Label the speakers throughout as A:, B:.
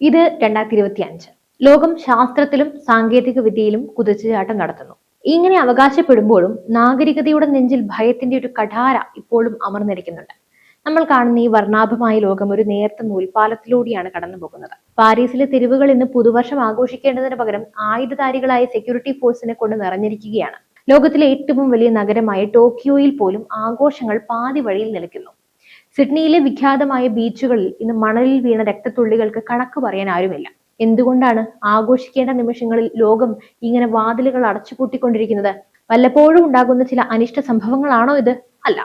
A: ഇത് 2025. ലോകം ശാസ്ത്രത്തിലും സാങ്കേതിക വിദ്യയിലും കുതിച്ചുചാട്ടം നടത്തുന്നു. ഇങ്ങനെ അവകാശപ്പെടുമ്പോഴും നാഗരികതയുടെ നെഞ്ചിൽ ഭയത്തിന്റെ ഒരു കഠാര ഇപ്പോഴും അമർന്നിരിക്കുന്നുണ്ട്. നമ്മൾ കാണുന്ന ഈ വർണ്ണാഭമായ ലോകം ഒരു നേർത്ത നൂൽപാലത്തിലൂടെയാണ് കടന്നു പോകുന്നത്. പാരീസിലെ തെരുവുകൾ ഇന്ന് പുതുവർഷം ആഘോഷിക്കേണ്ടതിന് പകരം ആയുധധാരികളായ സെക്യൂരിറ്റി ഫോഴ്സിനെ കൊണ്ട് നിറഞ്ഞിരിക്കുകയാണ്. ലോകത്തിലെ ഏറ്റവും വലിയ നഗരമായ ടോക്കിയോയിൽ പോലും ആഘോഷങ്ങൾ പാതി വഴിയിൽ നിൽക്കുന്നു. സിഡ്നിയിലെ വിഖ്യാതമായ ബീച്ചുകളിൽ ഇന്ന് മണലിൽ വീണ രക്തത്തുള്ളികൾക്ക് കണക്ക് പറയാൻ ആരുമില്ല. എന്തുകൊണ്ടാണ് ആഘോഷിക്കേണ്ട നിമിഷങ്ങളിൽ ലോകം ഇങ്ങനെ വാതിലുകൾ അടച്ചുപൂട്ടിക്കൊണ്ടിരിക്കുന്നത്? വല്ലപ്പോഴും ഉണ്ടാകുന്ന ചില അനിഷ്ട സംഭവങ്ങളാണോ ഇത്? അല്ല.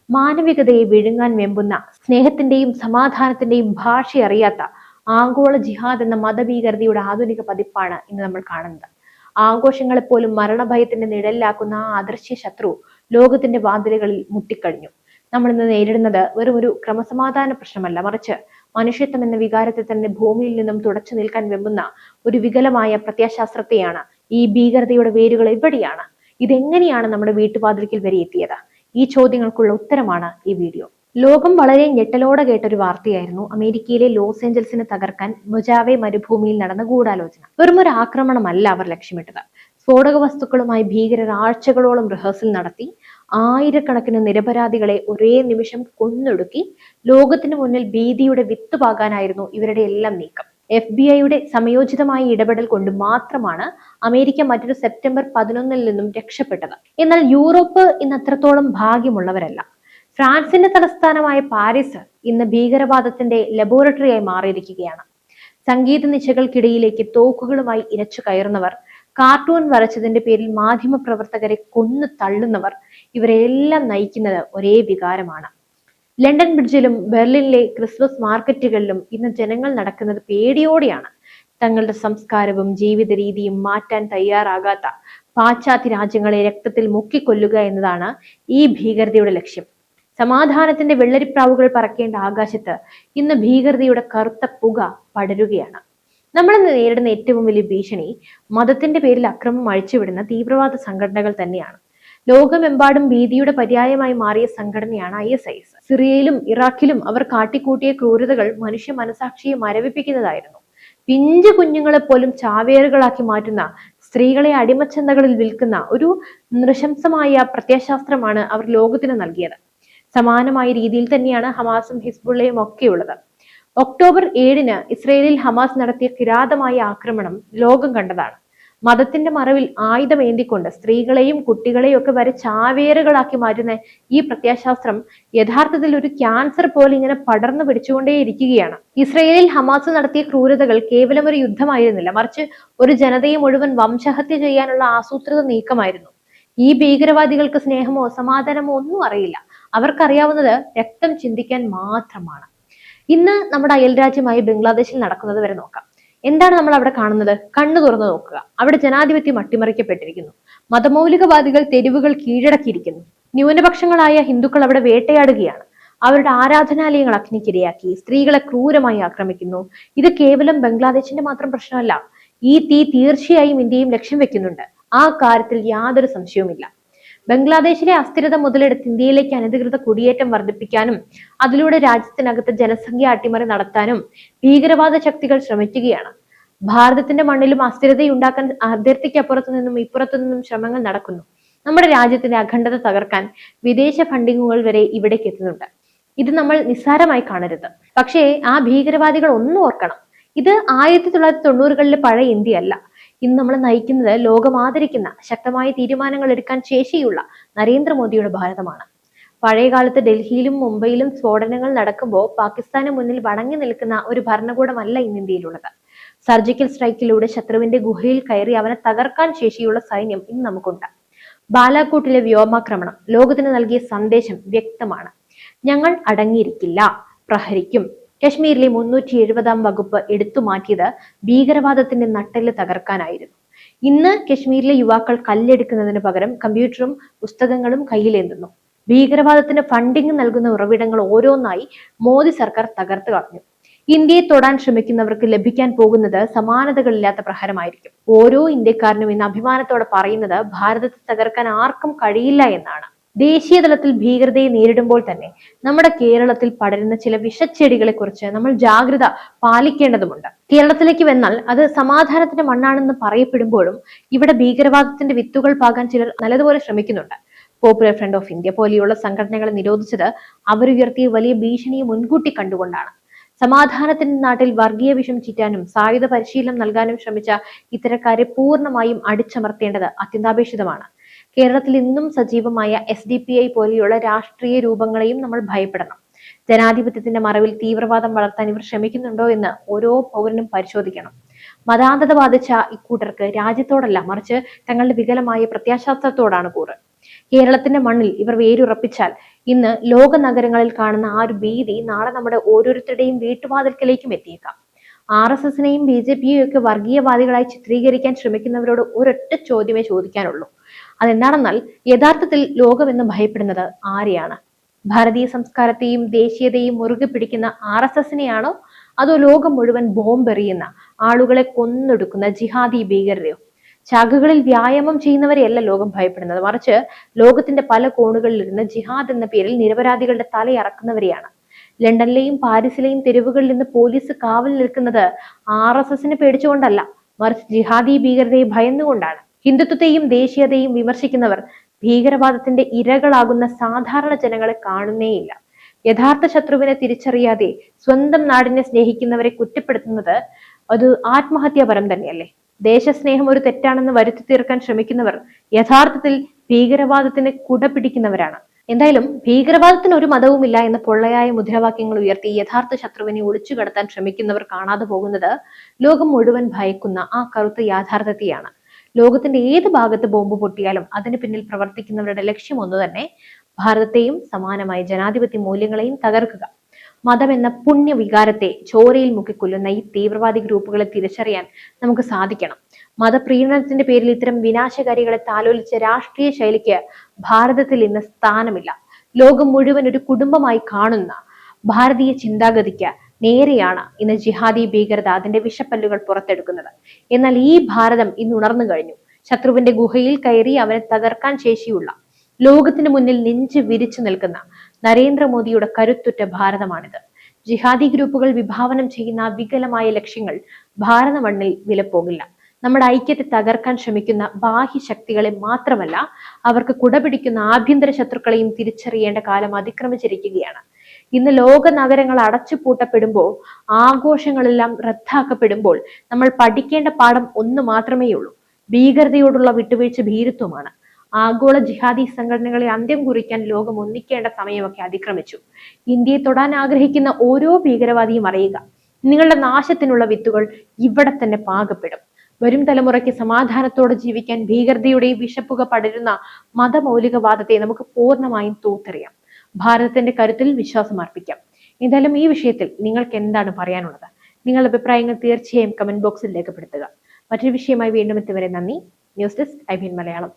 A: മാനവികതയെ വിഴുങ്ങാൻ വെമ്പുന്ന, സ്നേഹത്തിന്റെയും സമാധാനത്തിന്റെയും ഭാഷ അറിയാത്ത ആഗോള ജിഹാദ് എന്ന മതഭീകരതയുടെ ആധുനിക പതിപ്പാണ് ഇന്ന് നമ്മൾ കാണുന്നത്. ആഘോഷങ്ങളെപ്പോലും മരണഭയത്തിന്റെ നിഴലിലാക്കുന്ന ആ അദൃശ്യ ശത്രു ലോകത്തിന്റെ വാതിലുകളിൽ മുട്ടിക്കഴിഞ്ഞു. നമ്മൾ ഇന്ന് നേരിടുന്നത് വെറും ഒരു ക്രമസമാധാന പ്രശ്നമല്ല, മറിച്ച് മനുഷ്യത്വം എന്ന വികാരത്തെ തന്നെ ഭൂമിയിൽ നിന്നും തുടച്ചു നിൽക്കാൻ വെമ്പുന്ന ഒരു വികലമായ പ്രത്യാശാസ്ത്രത്തെയാണ്. ഈ ഭീകരതയുടെ വേരുകൾ എവിടെയാണ്? ഇതെങ്ങനെയാണ് നമ്മുടെ വീട്ടുവാതിൽക്കൽ വരെ എത്തിയത്? ഈ ചോദ്യങ്ങൾക്കുള്ള ഉത്തരമാണ് ഈ വീഡിയോ. ലോകം വളരെ ഞെട്ടലോടെ കേട്ടൊരു വാർത്തയായിരുന്നു അമേരിക്കയിലെ ലോസ് ഏഞ്ചൽസിനെ തകർക്കാൻ മൊജാവെ മരുഭൂമിയിൽ നടന്ന ഗൂഢാലോചന. വെറും ഒരു ആക്രമണമല്ല അവർ ലക്ഷ്യമിട്ടത്. സ്ഫോടക വസ്തുക്കളുമായി ഭീകരർ ആഴ്ചകളോളം റിഹേഴ്സൽ നടത്തി ആയിരക്കണക്കിന് നിരപരാധികളെ ഒരേ നിമിഷം കൊന്നൊടുക്കി ലോകത്തിന് മുന്നിൽ ഭീതിയുടെ വിത്ത് പാകാനായിരുന്നു ഇവരുടെ എല്ലാം നീക്കം. FBI സമയോചിതമായ ഇടപെടൽ കൊണ്ട് മാത്രമാണ് അമേരിക്ക മറ്റൊരു സെപ്റ്റംബർ 11 നിന്നും രക്ഷപ്പെട്ടത്. എന്നാൽ യൂറോപ്പ് ഇന്ന് അത്രത്തോളം ഭാഗ്യമുള്ളവരല്ല. ഫ്രാൻസിന്റെ തലസ്ഥാനമായ പാരീസ് ഇന്ന് ഭീകരവാദത്തിന്റെ ലബോറട്ടറിയായി മാറിയിരിക്കുകയാണ്. സംഗീത നിശകൾക്കിടയിലേക്ക് തോക്കുകളുമായി ഇരച്ചു കയറുന്നവർ, കാർട്ടൂൺ വരച്ചതിന്റെ പേരിൽ മാധ്യമ പ്രവർത്തകരെ കൊന്നു തള്ളുന്നവർ, ഇവരെല്ലാം നയിക്കുന്നത് ഒരേ വികാരമാണ്. ലണ്ടൻ ബ്രിഡ്ജിലും ബെർലിനിലെ ക്രിസ്മസ് മാർക്കറ്റുകളിലും ഇന്ന് ജനങ്ങൾ നടക്കുന്നത് പേടിയോടെയാണ്. തങ്ങളുടെ സംസ്കാരവും ജീവിത രീതിയും മാറ്റാൻ തയ്യാറാകാത്ത പാശ്ചാത്യ രാജ്യങ്ങളെ രക്തത്തിൽ മുക്കിക്കൊല്ലുക എന്നതാണ് ഈ ഭീകരതയുടെ ലക്ഷ്യം. സമാധാനത്തിന്റെ വെള്ളരിപ്രാവുകൾ പറക്കേണ്ട ആകാശത്ത് ഇന്ന് ഭീകരതയുടെ കറുത്ത പുക പടരുകയാണ്. നമ്മളിന്ന് നേരിടുന്ന ഏറ്റവും വലിയ ഭീഷണി മതത്തിന്റെ പേരിൽ അക്രമം അഴിച്ചുവിടുന്ന തീവ്രവാദ സംഘടനകൾ തന്നെയാണ്. ലോകമെമ്പാടും ഭീതിയുടെ പര്യായമായി മാറിയ സംഘടനയാണ് ISIS. സിറിയയിലും ഇറാഖിലും അവർ കാട്ടിക്കൂട്ടിയ ക്രൂരതകൾ മനുഷ്യ മനസാക്ഷിയെ മരവിപ്പിക്കുന്നതായിരുന്നു. പിഞ്ചു കുഞ്ഞുങ്ങളെ പോലും ചാവേറുകളാക്കി മാറ്റുന്ന, സ്ത്രീകളെ അടിമച്ചന്തകളിൽ വിൽക്കുന്ന ഒരു നൃശംസമായ പ്രത്യയശാസ്ത്രമാണ് അവർ ലോകത്തിന് നൽകിയത്. സമാനമായ രീതിയിൽ തന്നെയാണ് ഹമാസും ഹിസ്ബുള്ളയും ഒക്കെയുള്ളത്. ഒക്ടോബർ 7 ഇസ്രയേലിൽ ഹമാസ് നടത്തിയ കിരാതമായ ആക്രമണം ലോകം കണ്ടതാണ്. മതത്തിന്റെ മറവിൽ ആയുധമേന്തിക്കൊണ്ട് സ്ത്രീകളെയും കുട്ടികളെയും ഒക്കെ വരെ ചാവേറുകളാക്കി മാറ്റുന്ന ഈ പ്രത്യയശാസ്ത്രം യഥാർത്ഥത്തിൽ ഒരു ക്യാൻസർ പോലെ ഇങ്ങനെ പടർന്നു പിടിച്ചുകൊണ്ടേയിരിക്കുകയാണ്. ഇസ്രയേലിൽ ഹമാസ് നടത്തിയ ക്രൂരതകൾ കേവലം ഒരു യുദ്ധമായിരുന്നില്ല, മറിച്ച് ഒരു ജനതയെ മുഴുവൻ വംശഹത്യ ചെയ്യാനുള്ള ആസൂത്രിത നീക്കമായിരുന്നു. ഈ ഭീകരവാദികൾക്ക് സ്നേഹമോ സമാധാനമോ ഒന്നും അറിയില്ല. അവർക്കറിയാവുന്നത് രക്തം ചിന്തിക്കാൻ മാത്രമാണ്. ഇന്ന് നമ്മുടെ അയൽരാജ്യമായ ബംഗ്ലാദേശിൽ നടക്കുന്നത് വരെ നോക്കാം. എന്താണ് നമ്മൾ അവിടെ കാണുന്നത്? കണ്ണു തുറന്നു നോക്കുക. അവിടെ ജനാധിപത്യം അട്ടിമറിക്കപ്പെട്ടിരിക്കുന്നു. മതമൗലികവാദികൾ തെരുവുകൾ കീഴടക്കിയിരിക്കുന്നു. ന്യൂനപക്ഷങ്ങളായ ഹിന്ദുക്കൾ അവിടെ വേട്ടയാടുകയാണ്. അവരുടെ ആരാധനാലയങ്ങൾ അഗ്നിക്കിരയാക്കി, സ്ത്രീകളെ ക്രൂരമായി ആക്രമിക്കുന്നു. ഇത് കേവലം ബംഗ്ലാദേശിന്റെ മാത്രം പ്രശ്നമല്ല. ഈ തീ തീർച്ചയായും ഇന്ത്യയും ലക്ഷ്യം വെക്കുന്നുണ്ട്. ആ കാര്യത്തിൽ യാതൊരു സംശയവുമില്ല. ബംഗ്ലാദേശിലെ അസ്ഥിരത മുതലെടുത്ത് ഇന്ത്യയിലേക്ക് അനധികൃത കുടിയേറ്റം വർദ്ധിപ്പിക്കാനും അതിലൂടെ രാജ്യത്തിനകത്ത് ജനസംഖ്യ അട്ടിമറി നടത്താനും ഭീകരവാദ ശക്തികൾ ശ്രമിക്കുകയാണ്. ഭാരതത്തിന്റെ മണ്ണിലും അസ്ഥിരതയുണ്ടാക്കാൻ അതിർത്തിക്കപ്പുറത്തു നിന്നും ഇപ്പുറത്തു നിന്നും ശ്രമങ്ങൾ നടക്കുന്നു. നമ്മുടെ രാജ്യത്തിന്റെ അഖണ്ഡത തകർക്കാൻ വിദേശ ഫണ്ടിങ്ങുകൾ വരെ ഇവിടേക്ക് എത്തുന്നുണ്ട്. ഇത് നമ്മൾ നിസ്സാരമായി കാണരുത്. പക്ഷേ ആ ഭീകരവാദികൾ ഒന്നും ഓർക്കണം, ഇത് 1990കളിലെ പഴയ ഇന്ത്യ അല്ല. ഇന്ന് നമ്മൾ നയിക്കുന്നത് ലോകം ആദരിക്കുന്ന, ശക്തമായ തീരുമാനങ്ങൾ എടുക്കാൻ ശേഷിയുള്ള നരേന്ദ്രമോദിയുടെ ഭാരതമാണ്. പഴയകാലത്ത് ഡൽഹിയിലും മുംബൈയിലും സ്ഫോടനങ്ങൾ നടക്കുമ്പോൾ പാകിസ്ഥാന് മുന്നിൽ വണങ്ങി നിൽക്കുന്ന ഒരു ഭരണകൂടമല്ല ഇന്ന് ഇന്ത്യയിലുള്ളത്. സർജിക്കൽ സ്ട്രൈക്കിലൂടെ ശത്രുവിന്റെ ഗുഹയിൽ കയറി അവനെ തകർക്കാൻ ശേഷിയുള്ള സൈന്യം ഇന്ന് നമുക്കുണ്ട്. ബാലാക്കോട്ടിലെ വ്യോമാക്രമണം ലോകത്തിന് നൽകിയ സന്ദേശം വ്യക്തമാണ്. ഞങ്ങൾ അടങ്ങിയിരിക്കില്ല, പ്രഹരിക്കും. കശ്മീരിലെ 370 വകുപ്പ് എടുത്തു മാറ്റിയത് ഭീകരവാദത്തിന്റെ നട്ടെല്ല് തകർക്കാനായിരുന്നു. ഇന്ന് കശ്മീരിലെ യുവാക്കൾ കല്ലെടുക്കുന്നതിന് പകരം കമ്പ്യൂട്ടറും പുസ്തകങ്ങളും കയ്യിലേന്തുന്നു. ഭീകരവാദത്തിന് ഫണ്ടിങ് നൽകുന്ന ഉറവിടങ്ങൾ ഓരോന്നായി മോദി സർക്കാർ തകർത്ത് കളഞ്ഞു. ഇന്ത്യയെ തൊടാൻ ശ്രമിക്കുന്നവർക്ക് ലഭിക്കാൻ പോകുന്നത് സമാനതകളില്ലാത്ത പ്രഹരമായിരിക്കും. ഓരോ ഇന്ത്യക്കാരനും ഇന്ന് അഭിമാനത്തോടെ പറയുന്നത് ഭാരതത്തെ തകർക്കാൻ ആർക്കും കഴിയില്ല എന്നാണ്. ദേശീയ തലത്തിൽ ഭീകരതയെ നേരിടുമ്പോൾ തന്നെ നമ്മുടെ കേരളത്തിൽ പടരുന്ന ചില വിഷച്ചെടികളെ കുറിച്ച് നമ്മൾ ജാഗ്രത പാലിക്കേണ്ടതുണ്ട്. കേരളത്തിലേക്ക് വന്നാൽ അത് സമാധാനത്തിന്റെ മണ്ണാണെന്ന് പറയപ്പെടുമ്പോഴും ഇവിടെ ഭീകരവാദത്തിന്റെ വിത്തുകൾ പാകാൻ ചിലർ നല്ലതുപോലെ ശ്രമിക്കുന്നുണ്ട്. പോപ്പുലർ ഫ്രണ്ട് ഓഫ് ഇന്ത്യ പോലെയുള്ള സംഘടനകളെ നിരോധിച്ചത് അവരുയർത്തിയ വലിയ ഭീഷണിയെ മുൻകൂട്ടി കണ്ടുകൊണ്ടാണ്. സമാധാനത്തിന്റെ നാട്ടിൽ വർഗീയ വിഷം ചീറ്റാനും സായുധ പരിശീലനം നൽകാനും ശ്രമിച്ച ഇത്തരക്കാരെ പൂർണ്ണമായും അടിച്ചമർത്തേണ്ടത് അത്യന്താപേക്ഷിതമാണ്. കേരളത്തിൽ ഇന്നും സജീവമായ SDPI പോലെയുള്ള രാഷ്ട്രീയ രൂപങ്ങളെയും നമ്മൾ ഭയപ്പെടണം. ജനാധിപത്യത്തിന്റെ മറവിൽ തീവ്രവാദം വളർത്താൻ ഇവർ ശ്രമിക്കുന്നുണ്ടോ എന്ന് ഓരോ പൗരനും പരിശോധിക്കണം. മതാന്ധത ബാധിച്ച ഇക്കൂട്ടർക്ക് രാജ്യത്തോടല്ല, മറിച്ച് തങ്ങളുടെ വികലമായ പ്രത്യാശാസ്ത്രത്തോടാണ് കൂറ്. കേരളത്തിന്റെ മണ്ണിൽ ഇവർ വേരുറപ്പിച്ചാൽ ഇന്ന് ലോക നഗരങ്ങളിൽ കാണുന്ന ആ ഒരു ഭീതി നാളെ നമ്മുടെ ഓരോരുത്തരുടെയും വീട്ടുവാതിൽക്കലേക്കും എത്തിയേക്കാം. RSSനെയും BJPയെയും ഒക്കെ വർഗീയവാദികളായി ചിത്രീകരിക്കാൻ ശ്രമിക്കുന്നവരോട് ഒരൊറ്റ ചോദ്യമേ ചോദിക്കാനുള്ളൂ. അതെന്താണെന്നാൽ യഥാർത്ഥത്തിൽ ലോകമെന്ന് ഭയപ്പെടുന്നത് ആരെയാണ്? ഭാരതീയ സംസ്കാരത്തെയും ദേശീയതയും മുറുകെ പിടിക്കുന്ന RSSനെയാണോ, അതോ ലോകം മുഴുവൻ ബോംബെറിയുന്ന, ആളുകളെ കൊന്നൊടുക്കുന്ന ജിഹാദി ഭീകരരെയോ? ശാഖകളിൽ വ്യായാമം ചെയ്യുന്നവരെയല്ല ലോകം ഭയപ്പെടുന്നത്, മറിച്ച് ലോകത്തിന്റെ പല കോണുകളിൽ ഇരുന്ന് ജിഹാദ് എന്ന പേരിൽ നിരപരാധികളുടെ തലയറക്കുന്നവരെയാണ്. ലണ്ടനിലെയും പാരീസിലെയും തെരുവുകളിൽ നിന്ന് പോലീസ് കാവൽ നിൽക്കുന്നത് RSSനെ പേടിച്ചുകൊണ്ടല്ല, മറിച്ച് ജിഹാദി ഭീകരതയെ ഭയന്നുകൊണ്ടാണ്. ഹിന്ദുത്വത്തെയും ദേശീയതയും വിമർശിക്കുന്നവർ ഭീകരവാദത്തിന്റെ ഇരകളാകുന്ന സാധാരണ ജനങ്ങളെ കാണുന്നേയില്ല. യഥാർത്ഥ ശത്രുവിനെ തിരിച്ചറിയാതെ സ്വന്തം നാടിനെ സ്നേഹിക്കുന്നവരെ കുറ്റപ്പെടുത്തുന്നത് അത് ആത്മഹത്യാപരം തന്നെയല്ലേ? ദേശസ്നേഹം ഒരു തെറ്റാണെന്ന് വരുത്തി തീർക്കാൻ ശ്രമിക്കുന്നവർ യഥാർത്ഥത്തിൽ ഭീകരവാദത്തിന് കുട പിടിക്കുന്നവരാണ്. എന്തായാലും ഭീകരവാദത്തിന് ഒരു മതവുമില്ല എന്ന പൊള്ളയായ മുദ്രാവാക്യങ്ങൾ ഉയർത്തി യഥാർത്ഥ ശത്രുവിനെ ഒളിച്ചു കടത്താൻ ശ്രമിക്കുന്നവർ കാണാതെ പോകുന്നത് ലോകം മുഴുവൻ ഭയക്കുന്ന ആ കറുത്ത യാഥാർത്ഥ്യത്തെയാണ്. ലോകത്തിന്റെ ഏത് ഭാഗത്ത് ബോംബ് പൊട്ടിയാലും അതിന് പിന്നിൽ പ്രവർത്തിക്കുന്നവരുടെ ലക്ഷ്യം ഒന്നു തന്നെ: ഭാരതത്തെയും സമാനമായ ജനാധിപത്യ മൂല്യങ്ങളെയും തകർക്കുക. മതം എന്ന പുണ്യവികാരത്തെ ചോരയിൽ മുക്കിക്കൊല്ലുന്ന ഈ തീവ്രവാദി ഗ്രൂപ്പുകളെ തിരിച്ചറിയാൻ നമുക്ക് സാധിക്കണം. മതപ്രീണനത്തിന്റെ പേരിൽ ഇത്തരം വിനാശകാരികളെ താലോലിച്ച രാഷ്ട്രീയ ശൈലിക്ക് ഭാരതത്തിൽ ഇന്ന് സ്ഥാനമില്ല. ലോകം മുഴുവൻ ഒരു കുടുംബമായി കാണുന്ന ഭാരതീയ ചിന്താഗതിക്ക് നേരെയാണ് ഇന്ന് ജിഹാദി ഭീകരത അതിന്റെ വിഷപ്പല്ലുകൾ പുറത്തെടുക്കുന്നത്. എന്നാൽ ഈ ഭാരതം ഇന്ന് ഉണർന്നു കഴിഞ്ഞു. ശത്രുവിന്റെ ഗുഹയിൽ കയറി അവനെ തകർക്കാൻ ശേഷിയുള്ള, ലോകത്തിന് മുന്നിൽ നെഞ്ച് വിരിച്ചു നിൽക്കുന്ന നരേന്ദ്രമോദിയുടെ കരുത്തുറ്റ ഭാരതമാണിത്. ജിഹാദി ഗ്രൂപ്പുകൾ വിഭാവനം ചെയ്യുന്ന വികലമായ ലക്ഷ്യങ്ങൾ ഭാരത മണ്ണിൽ വിലപ്പോകില്ല. നമ്മുടെ ഐക്യത്തെ തകർക്കാൻ ശ്രമിക്കുന്ന ബാഹ്യ ശക്തികളെ മാത്രമല്ല, അവർക്ക് കുടപിടിക്കുന്ന ആഭ്യന്തര ശത്രുക്കളെയും തിരിച്ചറിയേണ്ട കാലം അതിക്രമിച്ചിരിക്കുകയാണ്. ഇന്ന് ലോക നഗരങ്ങൾ അടച്ചുപൂട്ടപ്പെടുമ്പോൾ, ആഘോഷങ്ങളെല്ലാം റദ്ദാക്കപ്പെടുമ്പോൾ നമ്മൾ പഠിക്കേണ്ട പാഠം ഒന്ന് മാത്രമേ ഉള്ളൂ: ഭീകരതയോടുള്ള വിട്ടുവീഴ്ച ഭീരുത്വമാണ്. ആഗോള ജിഹാദി സംഘടനകളെ അന്ത്യം കുറിക്കാൻ ലോകം ഒന്നിക്കേണ്ട സമയമൊക്കെ അതിക്രമിച്ചു. ഇന്ത്യയെ തൊടാൻ ആഗ്രഹിക്കുന്ന ഓരോ ഭീകരവാദിയും അറിയുക, നിങ്ങളുടെ നാശത്തിനുള്ള വിത്തുകൾ ഇവിടെ തന്നെ പാകപ്പെടും. വരും തലമുറയ്ക്ക് സമാധാനത്തോടെ ജീവിക്കാൻ ഭീകരതയുടെ വിഷപ്പുക പടരുന്ന മതമൗലികവാദത്തെ നമുക്ക് പൂർണ്ണമായും തൂത്തെറിയാം. ഭാരതത്തിന്റെ കരുത്തിൽ വിശ്വാസം അർപ്പിക്കാം. എന്തായാലും ഈ വിഷയത്തിൽ നിങ്ങൾക്ക് എന്താണ് പറയാനുള്ളത്? നിങ്ങളുടെ അഭിപ്രായങ്ങൾ തീർച്ചയായും കമന്റ് ബോക്സിൽ രേഖപ്പെടുത്തുക. മറ്റൊരു വിഷയമായി വീണ്ടും എത്തുവരെ നന്ദി. News desk IBN Malayalam.